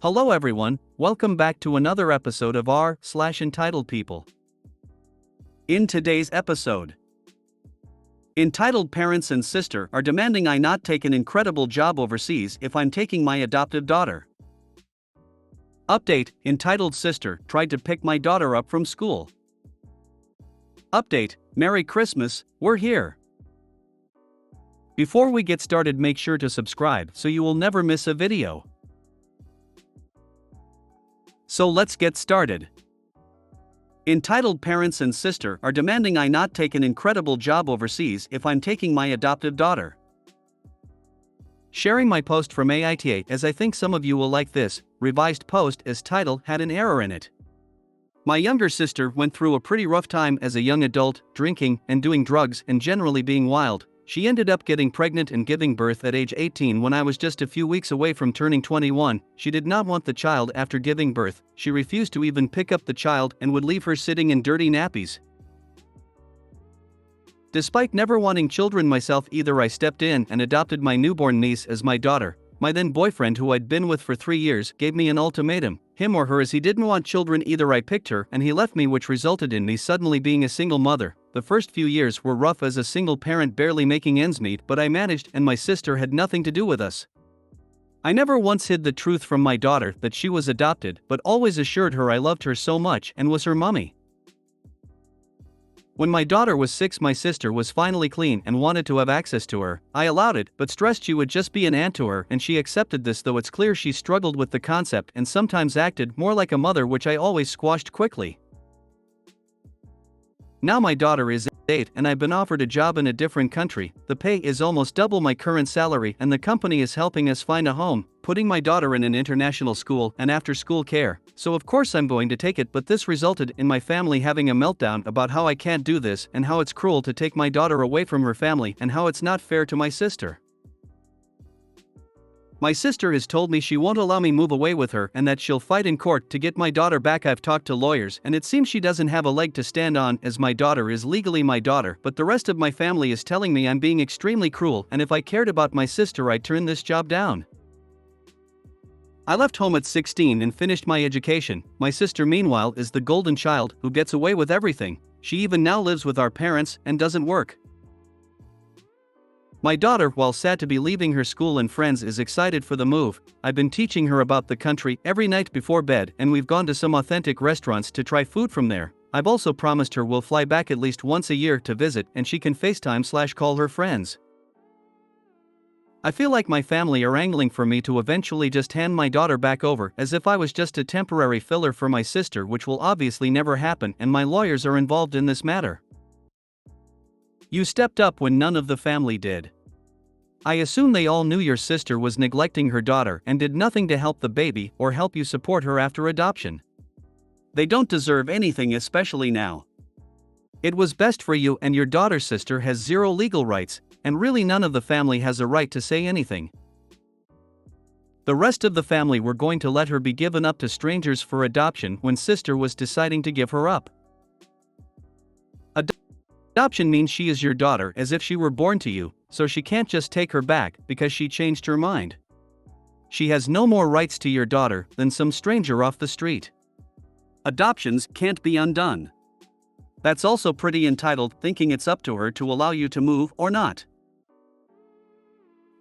Hello everyone, welcome back to another episode of r/Entitled People. In today's episode, entitled parents and sister are demanding I not take an incredible job overseas if I'm taking my adoptive daughter. Update: entitled sister tried to pick my daughter up from school. Update: Merry Christmas, we're here. Before we get started, make sure to subscribe so you will never miss a video. So let's get started. Entitled parents and sister are demanding I not take an incredible job overseas if I'm taking my adoptive daughter. Sharing my post from AITA as I think some of you will like this revised post as title had an error in it. My younger sister went through a pretty rough time as a young adult, drinking and doing drugs and generally being wild. She ended up getting pregnant and giving birth at age 18 when I was just a few weeks away from turning 21. She did not want the child after giving birth. She refused to even pick up the child and would leave her sitting in dirty nappies. Despite never wanting children myself either, I stepped in and adopted my newborn niece as my daughter. My then boyfriend, who I'd been with for 3 years, gave me an ultimatum, him or her, as he didn't want children either. I picked her and he left me, which resulted in me suddenly being a single mother. The first few years were rough as a single parent barely making ends meet, but I managed and my sister had nothing to do with us. I never once hid the truth from my daughter that she was adopted, but always assured her I loved her so much and was her mummy. When my daughter was 6, my sister was finally clean and wanted to have access to her. I allowed it, but stressed she would just be an aunt to her, and she accepted this, though it's clear she struggled with the concept and sometimes acted more like a mother, which I always squashed quickly. Now my daughter is 8 and I've been offered a job in a different country. The pay is almost double my current salary and the company is helping us find a home, putting my daughter in an international school and after-school care. So of course I'm going to take it, but this resulted in my family having a meltdown about how I can't do this and how it's cruel to take my daughter away from her family and how it's not fair to my sister. My sister has told me she won't allow me move away with her and that she'll fight in court to get my daughter back. I've talked to lawyers and it seems she doesn't have a leg to stand on, as my daughter is legally my daughter, but the rest of my family is telling me I'm being extremely cruel, and if I cared about my sister I'd turn this job down. I left home at 16 and finished my education. My sister meanwhile is the golden child who gets away with everything. She even now lives with our parents and doesn't work. My daughter, while sad to be leaving her school and friends, is excited for the move. I've been teaching her about the country every night before bed, and we've gone to some authentic restaurants to try food from there. I've also promised her we'll fly back at least once a year to visit and she can FaceTime/call her friends. I feel like my family are angling for me to eventually just hand my daughter back over, as if I was just a temporary filler for my sister, which will obviously never happen, and my lawyers are involved in this matter. You stepped up when none of the family did. I assume they all knew your sister was neglecting her daughter and did nothing to help the baby or help you support her after adoption. They don't deserve anything, especially now. It was best for you, and your daughter's sister has zero legal rights, and really none of the family has a right to say anything. The rest of the family were going to let her be given up to strangers for adoption when sister was deciding to give her up. Adoption means she is your daughter as if she were born to you, so she can't just take her back because she changed her mind. She has no more rights to your daughter than some stranger off the street. Adoptions can't be undone. That's also pretty entitled, thinking it's up to her to allow you to move or not.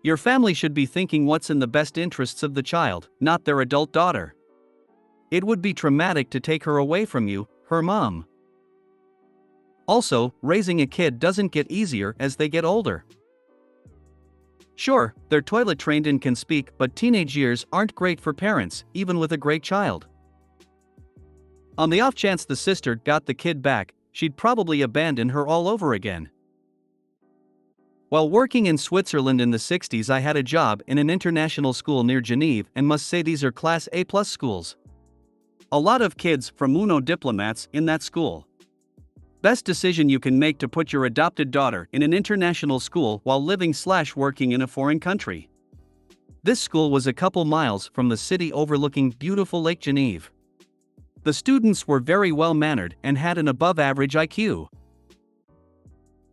Your family should be thinking what's in the best interests of the child, not their adult daughter. It would be traumatic to take her away from you, her mom. Also, raising a kid doesn't get easier as they get older. Sure, they're toilet trained and can speak, but teenage years aren't great for parents, even with a great child. On the off chance the sister got the kid back, she'd probably abandon her all over again. While working in Switzerland in the 60s, I had a job in an international school near Geneva, and must say these are Class A+ schools. A lot of kids from UNO diplomats in that school. Best decision you can make to put your adopted daughter in an international school while living/working in a foreign country. This school was a couple miles from the city overlooking beautiful Lake Geneva. The students were very well mannered and had an above average IQ.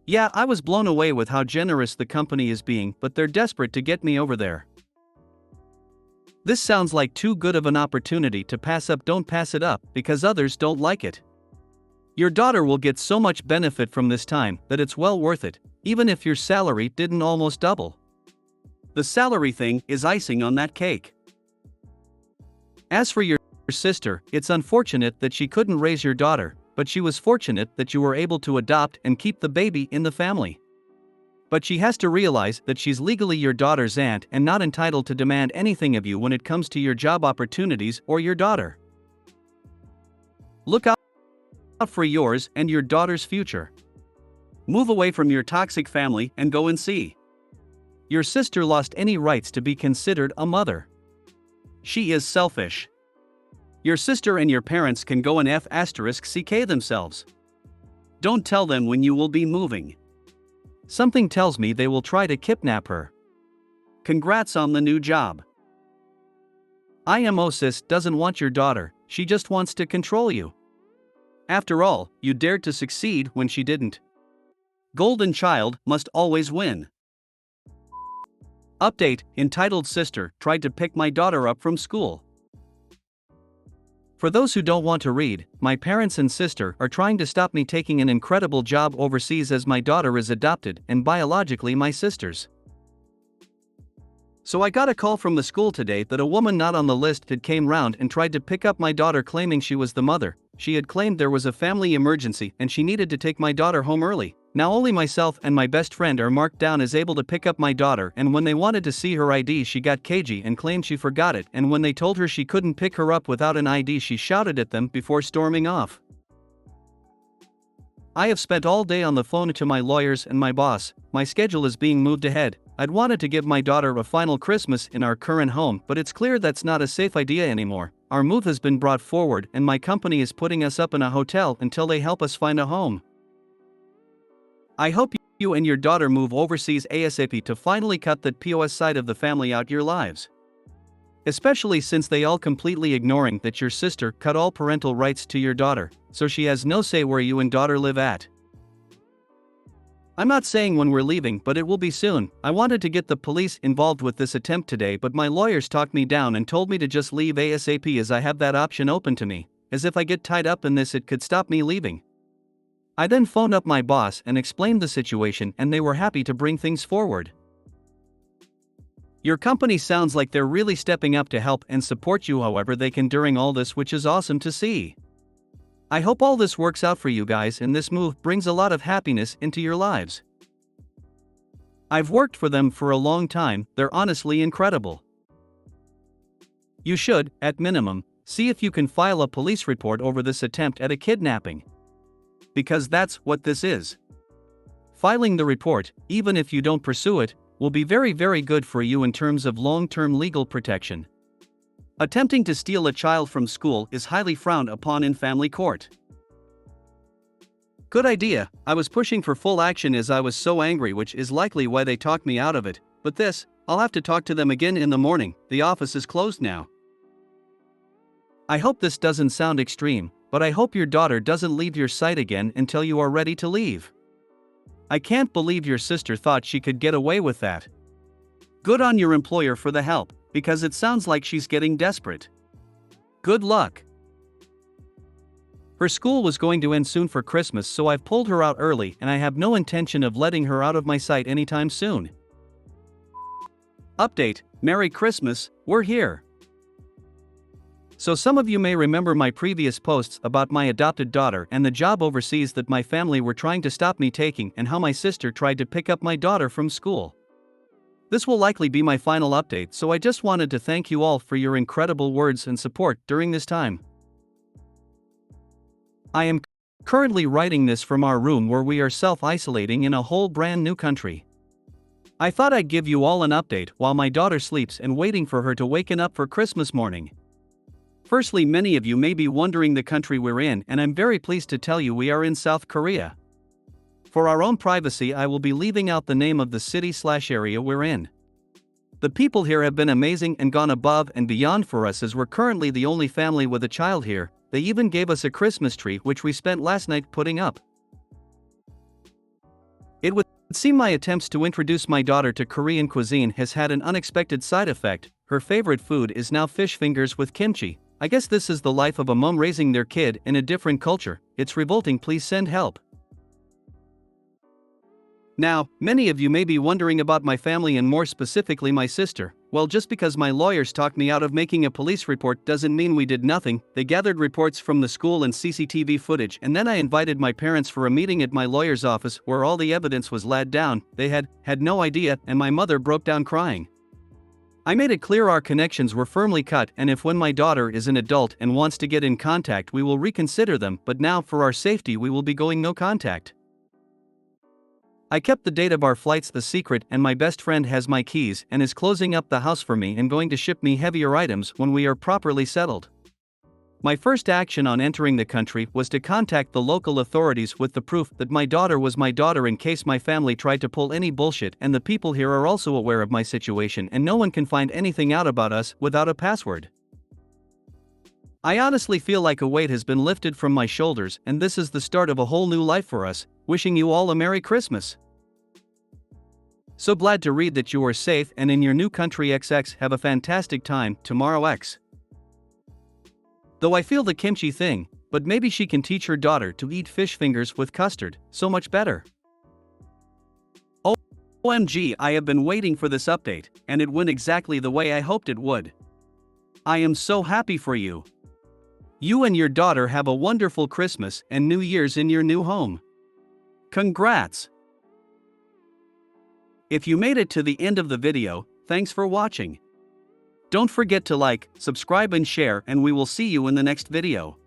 Yeah, I was blown away with how generous the company is being, but they're desperate to get me over there. This sounds like too good of an opportunity to pass up. Don't pass it up because others don't like it. Your daughter will get so much benefit from this time that it's well worth it, even if your salary didn't almost double. The salary thing is icing on that cake. As for your sister, it's unfortunate that she couldn't raise your daughter, but she was fortunate that you were able to adopt and keep the baby in the family. But she has to realize that she's legally your daughter's aunt and not entitled to demand anything of you when it comes to your job opportunities or your daughter. Look out for yours and your daughter's future. Move away from your toxic family and go and see. Your sister lost any rights to be considered a mother. She is selfish. Your sister and your parents can go and F***ck themselves. Don't tell them when you will be moving. Something tells me they will try to kidnap her. Congrats on the new job. IMO sis doesn't want your daughter, she just wants to control you. After all, you dared to succeed when she didn't. Golden child must always win. Update: entitled sister tried to pick my daughter up from school. For those who don't want to read, my parents and sister are trying to stop me taking an incredible job overseas as my daughter is adopted and biologically my sister's. So I got a call from the school today that a woman not on the list had came round and tried to pick up my daughter claiming she was the mother. She had claimed there was a family emergency and she needed to take my daughter home early. Now only myself and my best friend are marked down as able to pick up my daughter, and when they wanted to see her ID she got cagey and claimed she forgot it, and when they told her she couldn't pick her up without an ID she shouted at them before storming off. I have spent all day on the phone to my lawyers and my boss. My schedule is being moved ahead. I'd wanted to give my daughter a final Christmas in our current home, but it's clear that's not a safe idea anymore. Our move has been brought forward and my company is putting us up in a hotel until they help us find a home. I hope you and your daughter move overseas ASAP to finally cut that POS side of the family out your lives. Especially since they all completely ignoring that your sister cut all parental rights to your daughter, so she has no say where you and daughter live at. I'm not saying when we're leaving, but it will be soon. I wanted to get the police involved with this attempt today, but my lawyers talked me down and told me to just leave ASAP as I have that option open to me, as if I get tied up in this it could stop me leaving. I then phoned up my boss and explained the situation and they were happy to bring things forward. Your company sounds like they're really stepping up to help and support you however they can during all this, which is awesome to see. I hope all this works out for you guys and this move brings a lot of happiness into your lives. I've worked for them for a long time, they're honestly incredible. You should, at minimum, see if you can file a police report over this attempt at a kidnapping. Because that's what this is. Filing the report, even if you don't pursue it, will be very good for you in terms of long-term legal protection. Attempting to steal a child from school is highly frowned upon in family court. Good idea. I was pushing for full action as I was so angry, which is likely why they talked me out of it, but this, I'll have to talk to them again in the morning. The office is closed now. I hope this doesn't sound extreme, but I hope your daughter doesn't leave your sight again until you are ready to leave. I can't believe your sister thought she could get away with that. Good on your employer for the help, because it sounds like she's getting desperate. Good luck. Her school was going to end soon for Christmas, so I've pulled her out early and I have no intention of letting her out of my sight anytime soon. Update: Merry Christmas, we're here. So some of you may remember my previous posts about my adopted daughter and the job overseas that my family were trying to stop me taking, and how my sister tried to pick up my daughter from school. This will likely be my final update, so I just wanted to thank you all for your incredible words and support during this time. I am currently writing this from our room where we are self-isolating in a whole brand new country. I thought I'd give you all an update while my daughter sleeps and waiting for her to waken up for Christmas morning. Firstly, many of you may be wondering the country we're in, and I'm very pleased to tell you we are in South Korea. For our own privacy, I will be leaving out the name of the city/area we're in. The people here have been amazing and gone above and beyond for us, as we're currently the only family with a child here. They even gave us a Christmas tree which we spent last night putting up. It would seem my attempts to introduce my daughter to Korean cuisine has had an unexpected side effect, her favorite food is now fish fingers with kimchi. I guess this is the life of a mom raising their kid in a different culture. It's revolting, please send help. Now, many of you may be wondering about my family and more specifically my sister. Well, just because my lawyers talked me out of making a police report doesn't mean we did nothing. They gathered reports from the school and CCTV footage, and then I invited my parents for a meeting at my lawyer's office where all the evidence was laid down. They had no idea, and my mother broke down crying. I made it clear our connections were firmly cut, and if when my daughter is an adult and wants to get in contact we will reconsider them, but now for our safety we will be going no contact. I kept the date of our flights the secret, and my best friend has my keys and is closing up the house for me and going to ship me heavier items when we are properly settled. My first action on entering the country was to contact the local authorities with the proof that my daughter was my daughter in case my family tried to pull any bullshit, and the people here are also aware of my situation and no one can find anything out about us without a password. I honestly feel like a weight has been lifted from my shoulders, and this is the start of a whole new life for us. Wishing you all a Merry Christmas. So glad to read that you are safe and in your new country. XX, have a fantastic time tomorrow X. Though I feel the kimchi thing, but maybe she can teach her daughter to eat fish fingers with custard, so much better. OMG, I have been waiting for this update, and it went exactly the way I hoped it would. I am so happy for you. You and your daughter have a wonderful Christmas and New Year's in your new home. Congrats! If you made it to the end of the video, thanks for watching. Don't forget to like, subscribe and share, and we will see you in the next video.